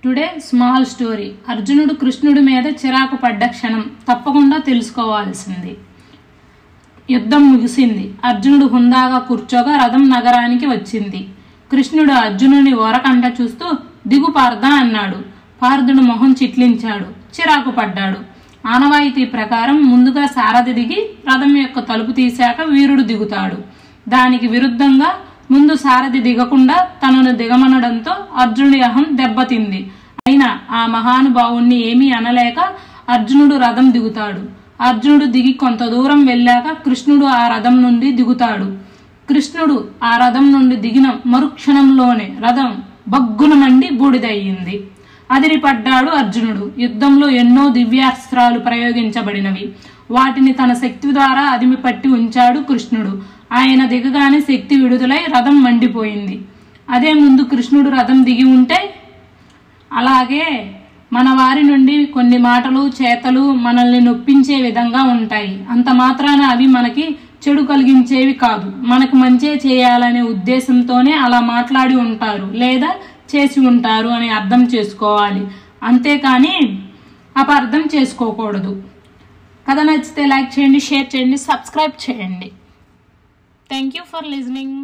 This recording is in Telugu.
Today small story. అర్జునుడు కృష్ణుడి మీద చిరాకు పడ్డ క్షణం తప్పకుండా తెలుసుకోవాల్సింది. యుద్ధం ముగిసింది. అర్జునుడు హుందాగా కూర్చోగా రథం నగరానికి వచ్చింది. కృష్ణుడు అర్జునుని ఓరకంట చూస్తూ దిగు పార్థ అన్నాడు. పార్థుడు మొహం చిట్లించాడు, చిరాకు పడ్డాడు. ఆనవాయితీ ప్రకారం ముందుగా సారథి దిగి రథం యొక్క తలుపు తీశాక వీరుడు దిగుతాడు. దానికి విరుద్ధంగా ముందు సారథి దిగకుండా తనను దిగమనడంతో అర్జునుడి అహం దెబ్బతింది. అయినా ఆ మహానుభావుణ్ణి ఏమీ అనలేక అర్జునుడు రథం దిగుతాడు. అర్జునుడు దిగి కొంత దూరం వెళ్ళాక కృష్ణుడు ఆ రథం నుండి దిగుతాడు. కృష్ణుడు ఆ రథం నుండి దిగిన మరుక్షణంలోనే రథం బగ్గున మండి బూడిదయ్యింది. అదిరిపడ్డాడు అర్జునుడు. యుద్ధంలో ఎన్నో దివ్యాస్త్రాలు ప్రయోగించబడినవి. వాటిని తన శక్తి ద్వారా అదిమి పట్టి ఉంచాడు కృష్ణుడు. ఆయన దిగగానే శక్తి విడుదలై రథం మండిపోయింది. అదే ముందు కృష్ణుడు రథం దిగి ఉంటే. అలాగే మన వారి నుండి కొన్ని మాటలు చేతలు మనల్ని నొప్పించే విధంగా ఉంటాయి. అంత మాత్రాన అవి మనకి చెడు కలిగించేవి కాదు. మనకు మంచి చేయాలనే ఉద్దేశంతోనే అలా మాట్లాడి ఉంటారు లేదా చేసి ఉంటారు అని అర్థం చేసుకోవాలి. అంతేకాని అపార్థం చేసుకోకూడదు. కథ నచ్చితే లైక్ చేయండి, షేర్ చేయండి, సబ్స్క్రైబ్ చేయండి. Thank you for listening.